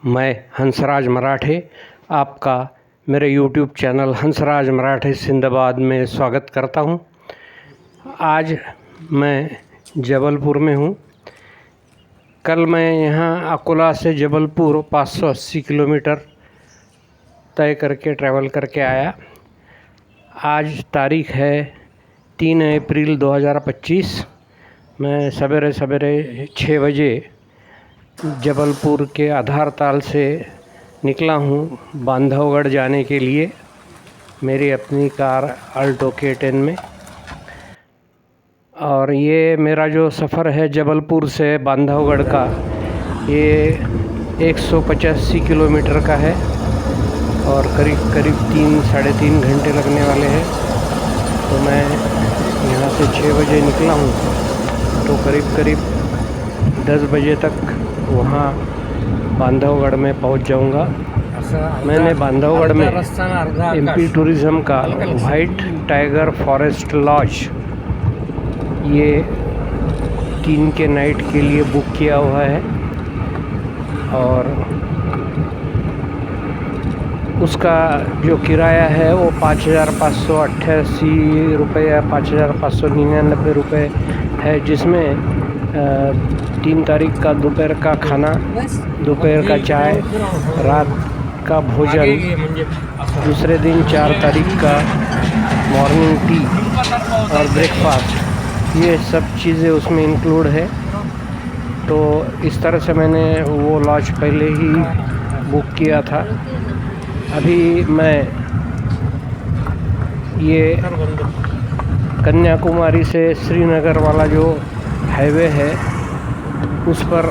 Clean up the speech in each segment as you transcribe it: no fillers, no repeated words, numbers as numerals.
मैं हंसराज मराठे आपका मेरे यूट्यूब चैनल हंसराज मराठे सिंदाबाद में स्वागत करता हूं। आज मैं जबलपुर में हूं। कल मैं यहां अकोला से जबलपुर 580 किलोमीटर तय करके ट्रैवल करके आया। आज तारीख है 3 अप्रैल 2025। मैं सवेरे 6 बजे जबलपुर के आधारताल से निकला हूँ बांधवगढ़ जाने के लिए मेरी अपनी कार अल्टो K10 में। और ये मेरा जो सफ़र है जबलपुर से बांधवगढ़ का, ये 185 किलोमीटर का है और करीब 3-3.5 घंटे लगने वाले हैं। तो मैं यहाँ से 6 बजे निकला हूँ तो करीब 10 बजे तक वहाँ बांधवगढ़ में पहुँच जाऊँगा। मैंने बांधवगढ़ में MP टूरिज़्म का वाइट टाइगर फॉरेस्ट लॉज ये 3 के नाइट के लिए बुक किया हुआ है और उसका जो किराया है वो 5,588 रुपये या 5,599 रुपये है, जिसमें 3 तारीख का दोपहर का खाना, दोपहर का चाय, रात का भोजन, दूसरे दिन 4 तारीख का मॉर्निंग टी और ब्रेकफास्ट, ये सब चीज़ें उसमें इंक्लूड है। तो इस तरह से मैंने वो लॉज पहले ही बुक किया था। अभी मैं ये कन्याकुमारी से श्रीनगर वाला जो हाईवे है उस पर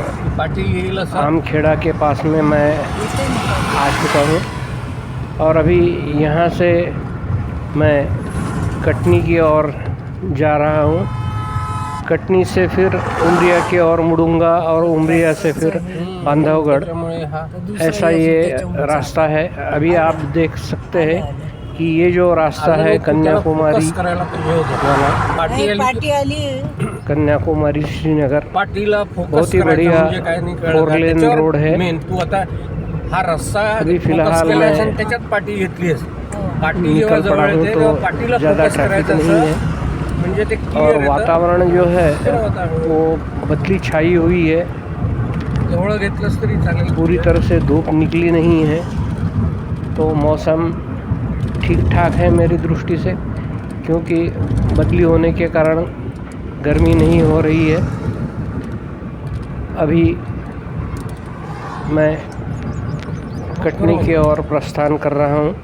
आमखेड़ा के पास में मैं आ चुका हूँ और अभी यहाँ से मैं कटनी की ओर जा रहा हूँ। कटनी से फिर उमरिया की ओर मुड़ूंगा और उमरिया से फिर बांधवगढ़, ऐसा ये रास्ता है। अभी आप देख सकते हैं कि ये जो रास्ता है कन्याकुमारी वाला, कन्याकुमारी श्रीनगर, बहुत ही बढ़िया 4 लेन रोड है। अभी फिलहाल मैं निकल पड़ा हूँ तो ज़्यादा ट्रैफिक नहीं है और वातावरण जो है वो बदली छाई हुई है, पूरी तरह से धूप निकली नहीं है। तो मौसम ठीक ठाक है मेरी दृष्टि से, क्योंकि बदली होने के कारण गर्मी नहीं हो रही है। अभी मैं कटनी की ओर प्रस्थान कर रहा हूँ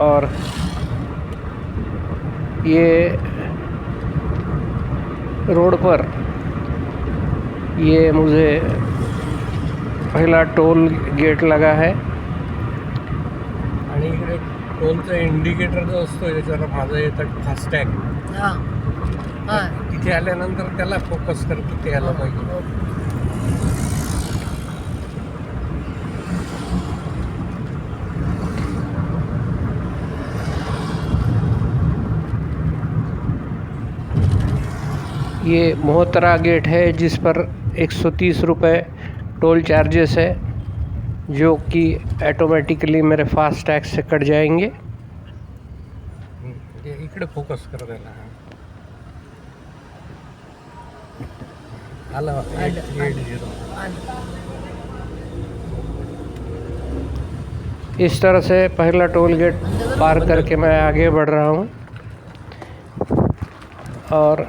और ये रोड पर ये मुझे पहला टोल गेट लगा है। आणि इकडे टोलचा इंडिकेटर जो असतो त्याच्यावर माझं येतं फास्टॅग, तिथे आल्यानंतर त्याला फोकस कर किती आलं पाहिजे। ये मोहतरा गेट है जिस पर 130 रुपये टोल चार्जेस है, जो कि ऑटोमेटिकली मेरे फास्ट टैग से कट जाएंगे। इकडे फोकस कर देना आला 880। इस तरह से पहला टोल गेट पार करके मैं आगे बढ़ रहा हूँ और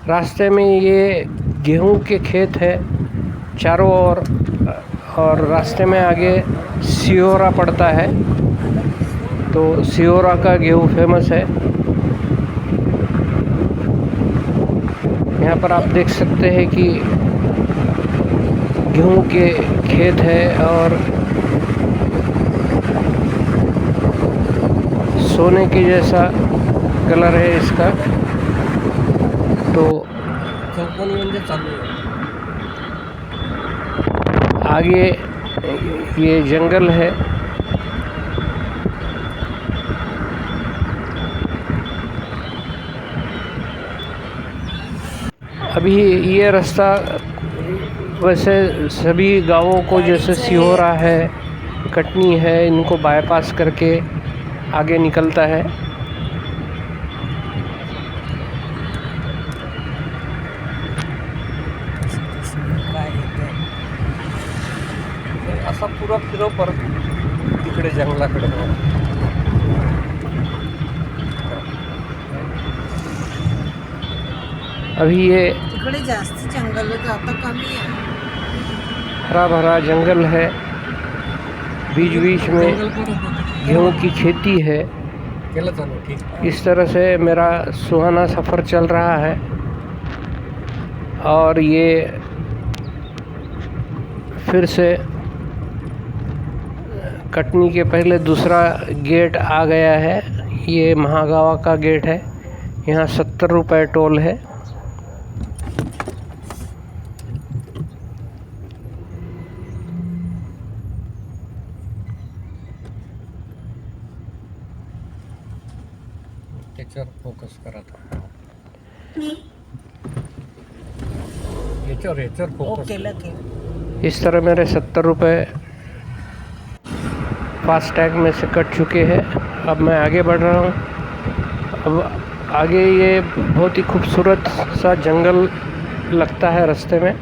रास्ते में ये गेहूं के खेत है चारों ओर और रास्ते में आगे सिहोरा पड़ता है, तो सिहोरा का गेहूं फेमस है। यहाँ पर आप देख सकते हैं कि गेहूं के खेत है और सोने के जैसा कलर है इसका। तो आगे ये जंगल है। अभी ये रास्ता वैसे सभी गांवों को जैसे सिहोरा है, कटनी है, इनको बाईपास करके आगे निकलता है। असा पुरा फिरव परत तिकडे जंगलाकडे. अभी ये तिकडे जास्त जंगल होतं, आता कमी आहे. हरा भरा जंगल है, बीच बीच में गेहूं की खेती है। केलं चालू ठीक. इस तरह से मेरा सुहाना सफ़र चल रहा है। और ये फिर से कटनी के पहले दूसरा गेट आ गया है। ये महागावा का गेट है। यहाँ 70 रुपये टोल है। त्याच्यावर फोकस करा आता. याच्यावर फोकस. केलं केलं. इस तरह मेरे 70 रुपये फास्टैग में से कट चुके हैं। अब मैं आगे बढ़ रहा हूँ। अब आगे ये बहुत ही खूबसूरत सा जंगल लगता है रास्ते में,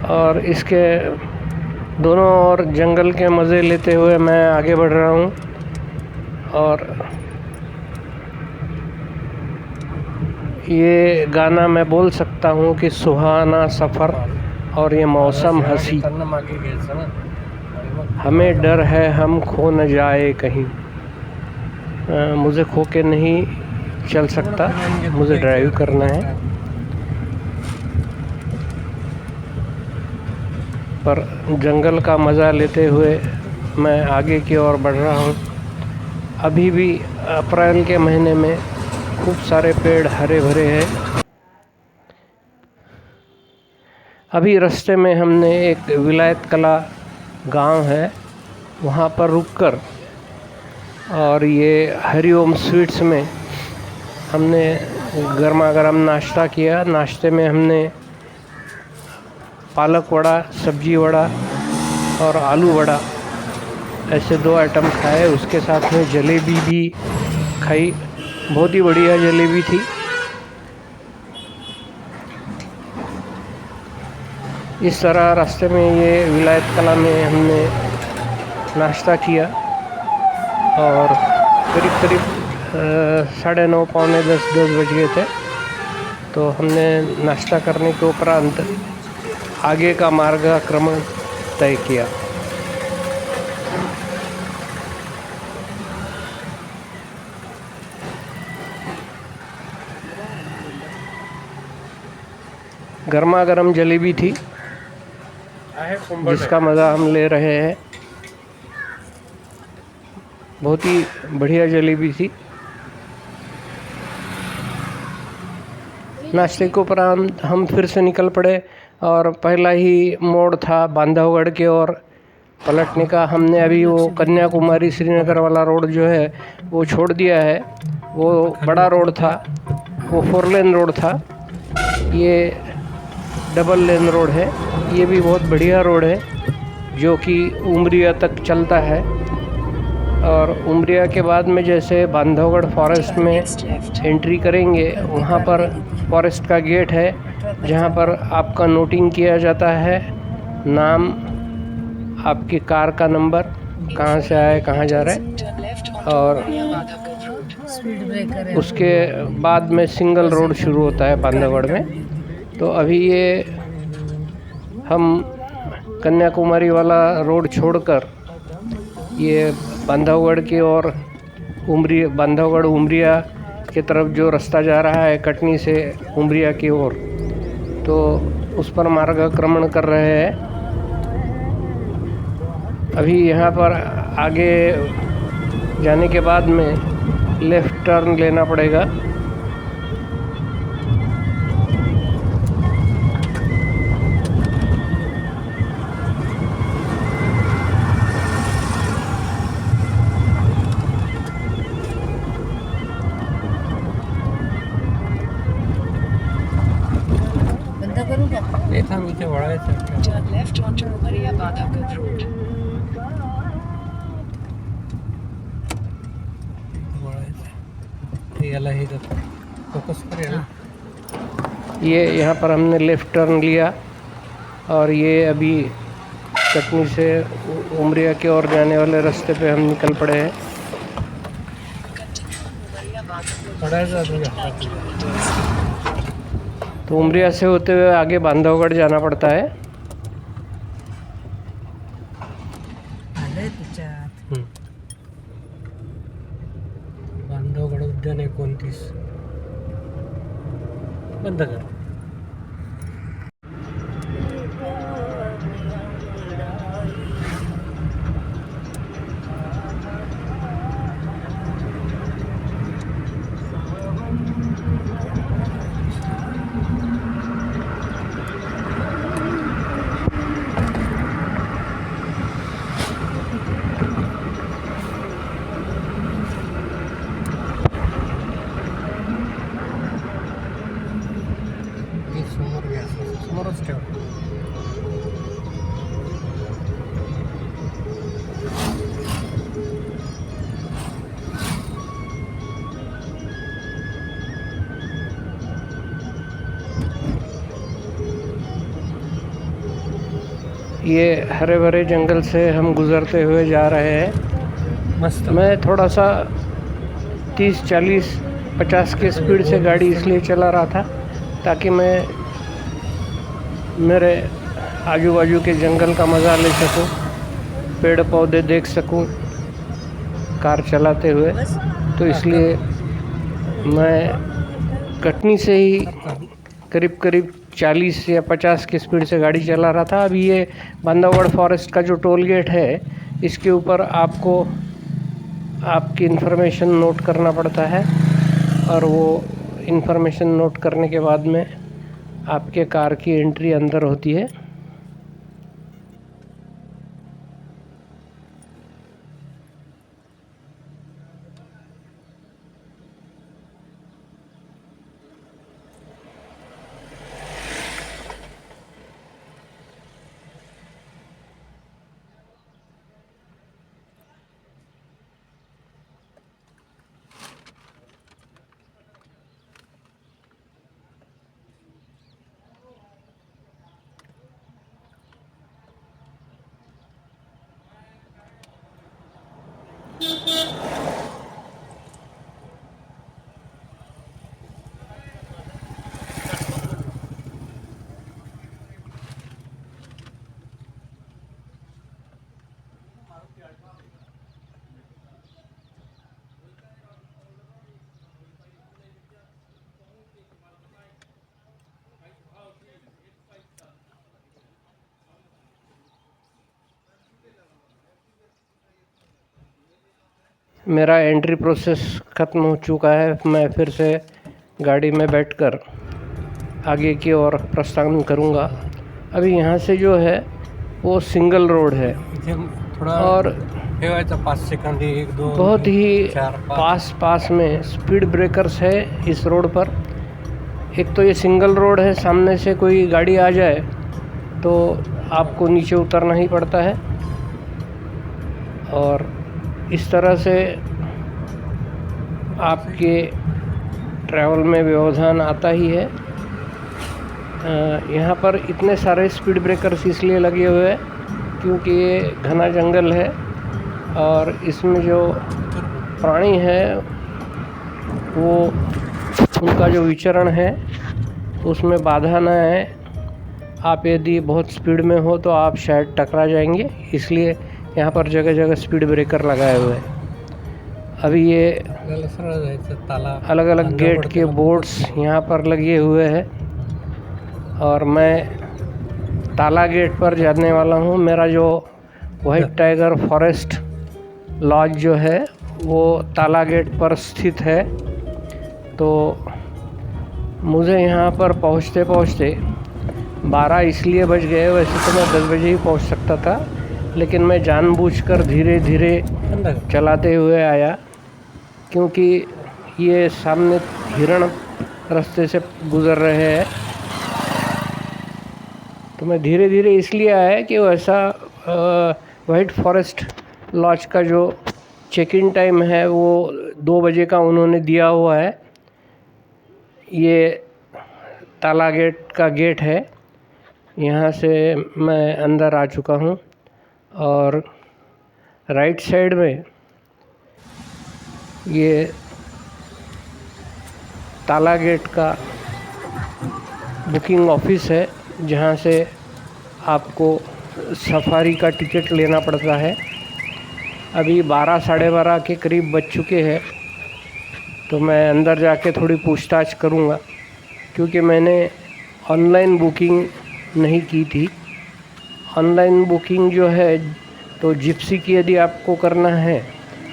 और इसके दोनों ओर जंगल के मज़े लेते हुए मैं आगे बढ़ रहा हूँ। और ये गाना मैं बोल सकता हूँ कि सुहाना सफ़र और ये मौसम हंसी, त्यांना मागे घ्यायचं ना. आणि मग हमें डर है हम खो न जाए कहीं। मुझे खो के नहीं चल सकता, मुझे ड्राइव करना है। पर जंगल का मज़ा लेते हुए मैं आगे की ओर बढ़ रहा हूँ। अभी भी अप्रैल के महीने में खूब सारे पेड़ हरे भरे हैं। अभी रास्ते में हमने एक विलायत कला गांव है, वहाँ पर रुककर और ये हरिओम स्वीट्स में हमने गर्मा गर्म नाश्ता किया। नाश्ते में हमने पालक वड़ा, सब्जी वड़ा और आलू वड़ा ऐसे 2 आइटम खाए। उसके साथ में जलेबी भी खाई, बहुत ही बढ़िया जलेबी थी। इस तरह रास्ते में ये विलायत कला में हमने नाश्ता किया और करीब करीब 9:30 पौने 10 बज गए थे। तो हमने नाश्ता करने के उपरांत आगे का मार्गक्रमण तय किया। गर्मा गर्म जलेबी थी आहे कुंभट. जिसका मज़ा हम ले रहे हैं। बहुत ही बढ़िया जलेबी थी। नाश्ते के उपरांत हम फिर से निकल पड़े और पहला ही मोड़ था बांधवगढ़ की ओर पलटने का। हमने अभी वो कन्याकुमारी श्रीनगर वाला रोड जो है वो छोड़ दिया है। वो बड़ा रोड था, वो 4 लेन रोड था, ये डबल लेन रोड है। ये भी बहुत बढ़िया रोड है जो कि उमरिया तक चलता है। और उमरिया के बाद में जैसे बांधवगढ़ फॉरेस्ट में एंट्री करेंगे, वहाँ पर फॉरेस्ट का गेट है जहाँ पर आपका नोटिंग किया जाता है, नाम, आपकी कार का नंबर, कहाँ से आए कहाँ जा रहे हैं, और स्पीड ब्रेकर है. उसके बाद में सिंगल रोड शुरू होता है बांधवगढ़ में। तो अभी ये हम कन्याकुमारी वाला रोड छोड़कर ये बांधवगढ़ की ओर बांधवगढ़ उमरिया की तरफ जो रास्ता जा रहा है कटनी से उमरिया की ओर, तो उस पर मार्गक्रमण कर रहे हैं। अभी यहाँ पर आगे जाने के बाद में लेफ़्ट टर्न लेना पड़ेगा। बंद करू का? नाही थांब इथे वळायचं Turn left onto Umaria Badakut Road. वळायचं याला हे जातं फोकस कर याला ये यहाँ पर हमने लेफ़्ट टर्न लिया और ये अभी कटनी से उमरिया की ओर जाने वाले रास्ते पे हम निकल पड़े हैं। पडायचं तुझ्या हातात तो उमरिया से होते हुए आगे बांधवगढ़ जाना पड़ता है। आलंय तुझ्यात. बांधवगड उद्यान 29 बंद कर समोर गॅस समोरच ठेव ये हरे भरे जंगल से हम गुज़रते हुए जा रहे हैं। मस्त मैं थोड़ा सा 30, 40, 50 की स्पीड से गाड़ी इसलिए चला रहा था ताकि मैं मेरे आजू बाजू के जंगल का मज़ा ले सकूं, पेड़ पौधे देख सकूं कार चलाते हुए। तो इसलिए मैं कटनी से ही करीब 40 या 50 की स्पीड से गाड़ी चला रहा था। अभी ये बांधवगढ़ फॉरेस्ट का जो टोल गेट है इसके ऊपर आपको आपकी इन्फॉर्मेशन नोट करना पड़ता है और वो इन्फॉर्मेशन नोट करने के बाद में आपके कार की एंट्री अंदर होती है। मेरा एंट्री प्रोसेस ख़त्म हो चुका है। मैं फिर से गाड़ी में बैठकर आगे की ओर प्रस्थान करूंगा। अभी यहाँ से जो है वो सिंगल रोड है इथे थोडा और ठेवायचं 5 सेकंद 1 2 बहुत ही 4 5 पास में स्पीड ब्रेकर्स है इस रोड पर। एक तो ये सिंगल रोड है, सामने से कोई गाड़ी आ जाए तो आपको नीचे उतरना ही पड़ता है और इस तरह से आपके ट्रैवल में व्यवधान आता ही है। यहाँ पर इतने सारे स्पीड ब्रेकर्स इसलिए लगे हुए हैं क्योंकि ये घना जंगल है और इसमें जो प्राणी है वो उनका जो विचरण है उसमें बाधा न है। आप यदि बहुत स्पीड में हो तो आप शायद टकरा जाएंगे, इसलिए यहाँ पर जगह जगह स्पीड ब्रेकर लगाए हुए हैं। अभी ये आपल्याला सरळ जायचं ताला अलग अलग गेट के बोर्ड्स यहाँ पर लगे हुए हैं और मैं ताला गेट पर जाने वाला हूँ। मेरा जो वाइट टाइगर फॉरेस्ट लॉज जो है वो ताला गेट पर स्थित है। तो मुझे यहाँ पर पहुँचते पहुँचते 12 इसलिए बज गए, वैसे तो मैं 10 बजे ही पहुँच सकता था, लेकिन मैं जानबूझकर धीरे धीरे चलाते हुए आया क्योंकि ये सामने हिरण रास्ते से गुज़र रहे हैं तो मैं धीरे धीरे इसलिए आया कि वैसा वाइट फॉरेस्ट लॉज का जो चेक इन टाइम है वो 2 बजे का उन्होंने दिया हुआ है। ये ताला गेट का गेट है, यहाँ से मैं अंदर आ चुका हूँ और राइट साइड में ये ताला गेट का बुकिंग ऑफिस है, जहाँ से आपको सफारी का टिकट लेना पड़ता है। अभी 12 साढ़े 12 के करीब बज चुके हैं, तो मैं अंदर जाके थोड़ी पूछताछ करूँगा, क्योंकि मैंने ऑनलाइन बुकिंग नहीं की थी। ऑनलाइन बुकिंग जो है तो जिप्सी की यदि आपको करना है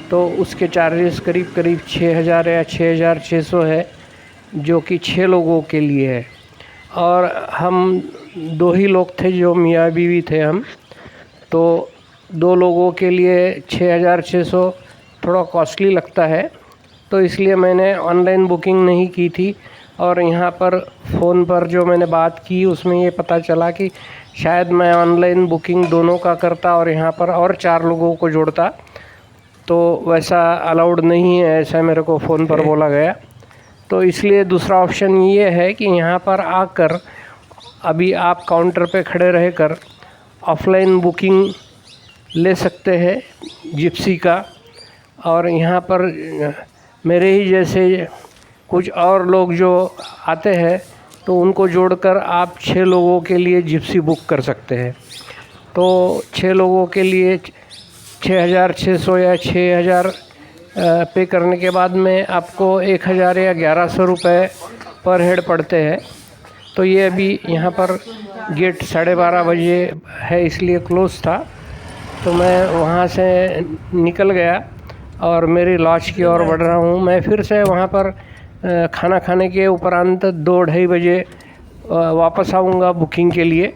तो उसके चार्जेस करीब करीब 6,000 या 6,600 है, जो कि 6 लोगों के लिए है। और हम 2 ही लोग थे, जो मियाँ बीवी थे हम, तो 2 लोगों के लिए 6,600 थोड़ा कॉस्टली लगता है, तो इसलिए मैंने ऑनलाइन बुकिंग नहीं की थी। और यहाँ पर फ़ोन पर जो मैंने बात की उसमें ये पता चला कि शायद मैं ऑनलाइन बुकिंग दोनों का करता और यहाँ पर और 4 लोगों को जोड़ता, तो वैसा अलाउड नहीं है, ऐसा मेरे को फ़ोन पर बोला गया। तो इसलिए दूसरा ऑप्शन ये है कि यहाँ पर आकर अभी आप काउंटर पे खड़े रहकर ऑफ़लाइन बुकिंग ले सकते हैं जिप्सी का। और यहाँ पर मेरे ही जैसे कुछ और लोग जो आते हैं तो उनको जोड़कर आप 6 लोगों के लिए जिप्सी बुक कर सकते हैं। तो 6 लोगों के लिए 6,600 या 6,000 पे करने के बाद में आपको 1,000 या 1,100 रुपये पर हेड पड़ते हैं। तो ये अभी यहाँ पर गेट 12:30 बजे है, इसलिए क्लोज़ था, तो मैं वहाँ से निकल गया और मेरी लॉज की ओर बढ़ रहा हूँ। मैं फिर से वहाँ पर खाना खाने के उपरांत 2-2:30 बजे वापस आऊँगा बुकिंग के लिए।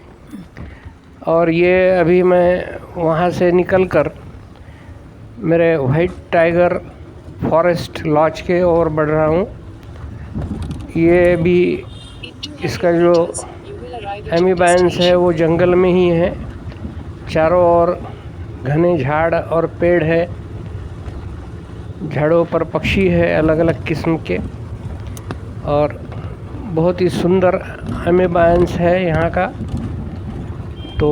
और ये अभी मैं वहाँ से निकल कर मेरे वाइट टाइगर फॉरेस्ट लॉज के ओर बढ़ रहा हूँ। ये भी इसका जो एम्बिएंस है वो जंगल में ही है, चारों ओर घने झाड़ और पेड़ है, झाड़ों पर पक्षी है अलग अलग किस्म के, और बहुत ही सुंदर एम्बिएंस है यहाँ का। तो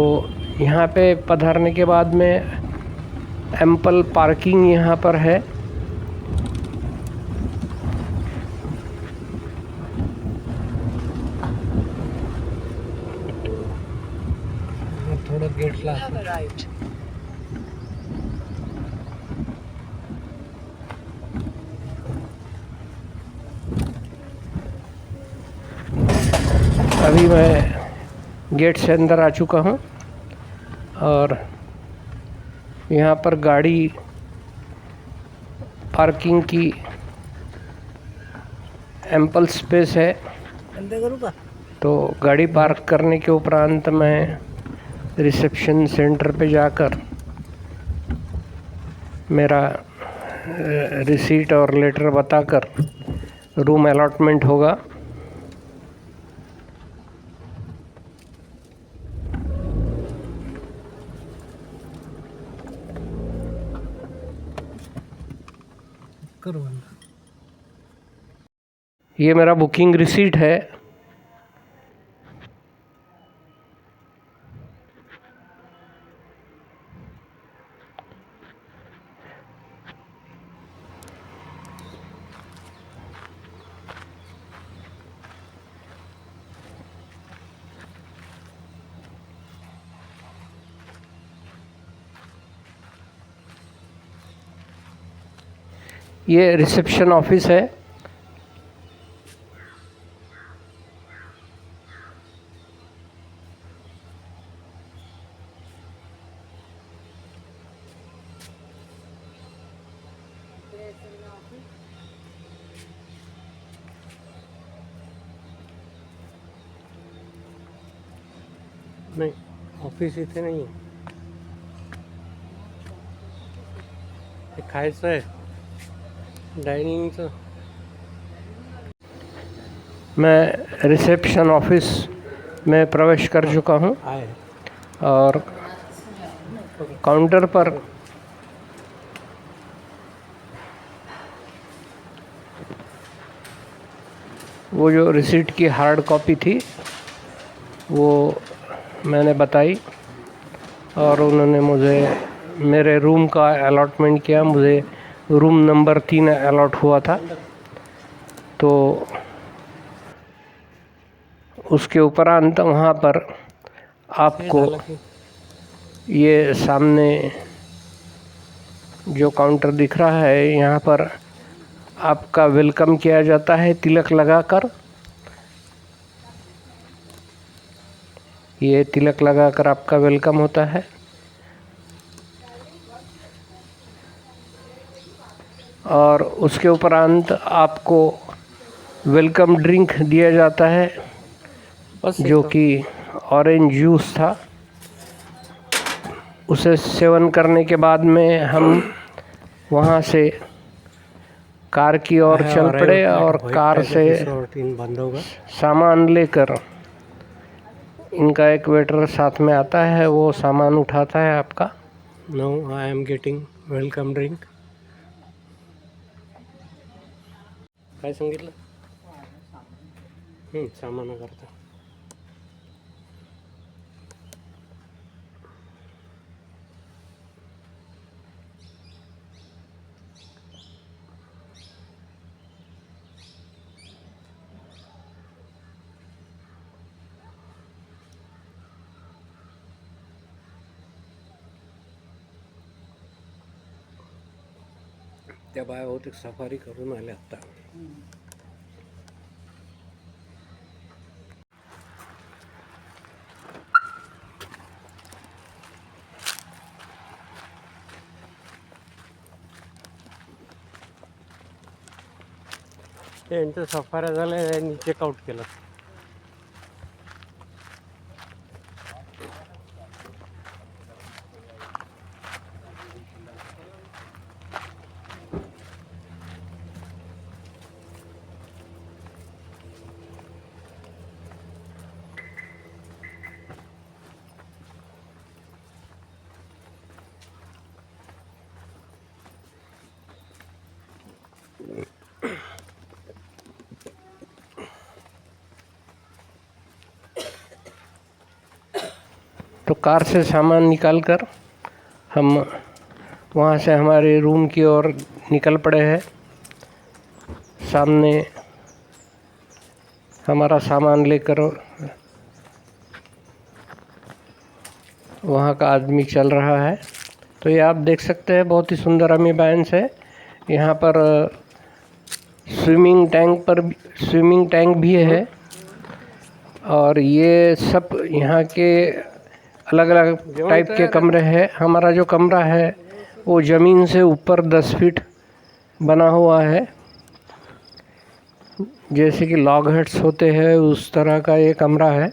यहाँ पे पधारने के बाद में एम्पल पार्किंग यहाँ पर है। थोड़ा गेट ला have arrived. अभी मैं गेट से अंदर आ चुका हूँ और यहाँ पर गाड़ी पार्किंग की एम्पल स्पेस है। तो गाड़ी पार्क करने के उपरांत मैं रिसेप्शन सेंटर पे जाकर मेरा रिसीट और लेटर बताकर रूम अलॉटमेंट होगा। ये मेरा बुकिंग रिसीट है। ये रिसेप्शन ऑफिस है। नहीं, ऑफिस इथे नहीं है, खायचं आहे डायनिंगचं। मैं रिसेप्शन ऑफिस मैं प्रवेश कर चुका हूँ आए और काउंटर पर वो जो रिसीट की हार्ड कॉपी थी वो मैंने बताई और उन्होंने मुझे मेरे रूम का अलॉटमेंट किया। मुझे रूम नंबर 3 अलॉट हुआ था, तो उसके उपरांत वहाँ पर आपको ये सामने जो काउंटर दिख रहा है, यहाँ पर आपका वेलकम किया जाता है तिलक लगाकर। ये तिलक लगाकर आपका वेलकम होता है और उसके उपरांत आपको वेलकम ड्रिंक दिया जाता है जो कि ऑरेंज जूस था। उसे सेवन करने के बाद में हम वहाँ से कार की ओर चल पड़े और कार से बंद होगा। सामान लेकर, इनका एक वेटर साथ में आता है, वो सामान उठाता है आपका। Now I am getting welcome drink. काय सांगितलं? सामान करता। त्या बाया बहुतेक सफारी करून आल्या आता। यांचं सफाऱ्या झाल्या, यांनी चेकआउट केलं। तो कार से सामान निकालकर हम वहाँ से हमारे रूम की ओर निकल पड़े हैं। सामने हमारा सामान लेकर वहाँ का आदमी चल रहा है। तो ये आप देख सकते हैं, बहुत ही सुंदर अमीबाइंस है। यहाँ पर स्विमिंग टैंक भी है और ये सब यहाँ के अलग अलग टाइप के कमरे हैं। हमारा जो कमरा है वो ज़मीन से ऊपर 10 फीट बना हुआ है, जैसे कि लॉग हट्स होते हैं उस तरह का ये कमरा है।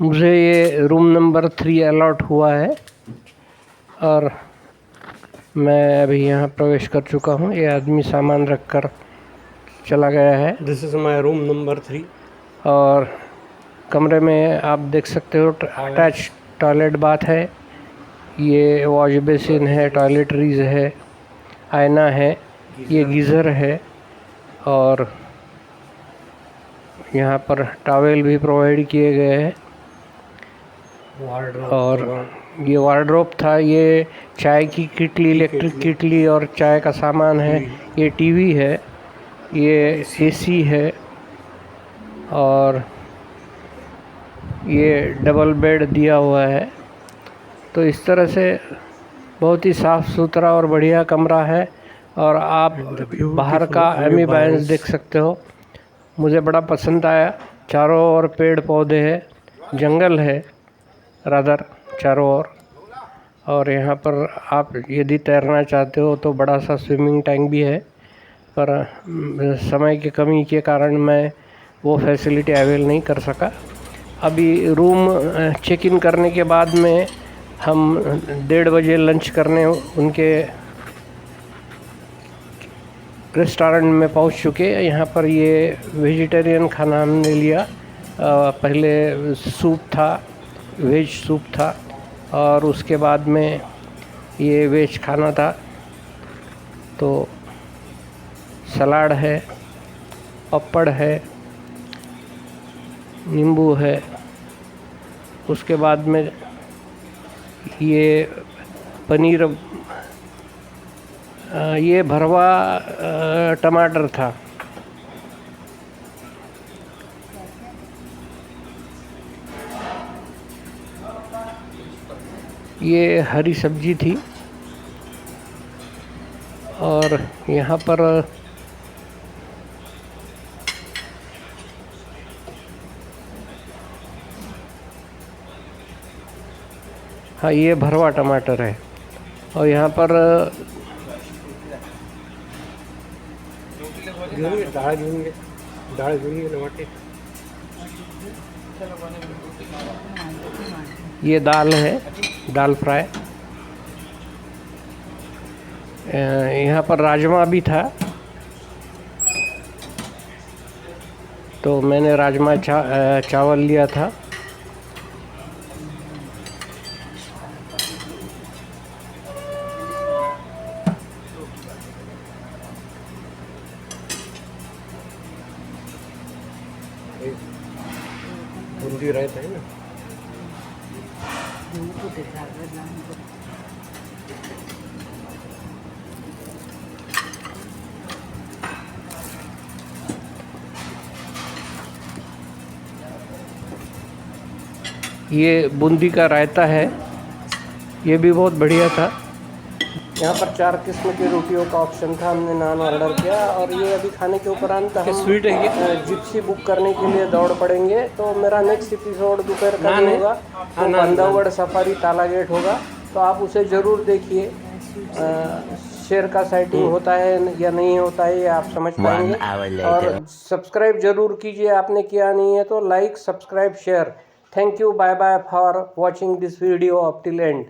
मुझे ये रूम नंबर 3 अलॉट हुआ है और मैं अभी यहाँ प्रवेश कर चुका हूँ। ये आदमी सामान रखकर चला गया है। This is my room number 3। और कमरे में आप देख सकते हो अटैच टॉयलेट बाथ है, ये वॉश बेसिन है, टॉयलेटरीज है, आईना है, ये गीज़र है और यहाँ पर टॉवेल भी प्रोवाइड किए गए हैं। और ये वार्डरोब था, ये चाय की किटली, इलेक्ट्रिक किटली और चाय का सामान है। ये टीवी है, ये एसी है और ये डबल बेड दिया हुआ है। तो इस तरह से बहुत ही साफ़ सुथरा और बढ़िया कमरा है और आप बाहर का एम्बिएंस देख सकते हो। मुझे बड़ा पसंद आया। चारों ओर पेड़ पौधे हैं, जंगल है रादर चारों ओर। और यहाँ पर आप यदि तैरना चाहते हो तो बड़ा सा स्विमिंग टैंक भी है। पर समय की कमी के कारण मैं वो फैसिलिटी अवेल नहीं कर सका। अभी रूम चेक इन करने के बाद में हम 1:30 बजे लंच करने उनके रेस्टोरेंट में पहुंच चुके। यहाँ पर ये वेजिटेरियन खाना हमने लिया। पहले सूप था, वेज सूप था, और उसके बाद में ये वेज खाना था। तो सलाद है, पापड़ है, नींबू है, उसके बाद में ये पनीर, ये भरवा टमाटर था। ये हरी सब्जी थी। और यहाँ पर हाँ, ये भरवा टमाटर है। और यहाँ पर डाळ घेऊन गेले वाटे। ये दाल है, दाल फ्राई। यहाँ पर राजमा भी था, तो मैंने राजमा चावल लिया था। बुंदी रहता है ना। ये बूंदी का रायता है, ये भी बहुत बढ़िया था। यहाँ पर 4 किस्म की रोटियों का ऑप्शन था। हमने नान ऑर्डर किया, और ये अभी खाने के उपरांत हम स्वीट है ये? जिप्सी बुक करने के लिए दौड़ पड़ेंगे। तो मेरा नेक्स्ट एपिसोड दोपहर का नान है? होगा, तो बांधवगढ़ सफारी ताला गेट होगा, तो आप उसे ज़रूर देखिए। शेयर का साइटिंग होता है या नहीं होता है, ये आप समझ पाएंगे। और सब्सक्राइब जरूर कीजिए, आपने किया नहीं है तो like, subscribe, share. Thank you, bye bye for watching this video up till and.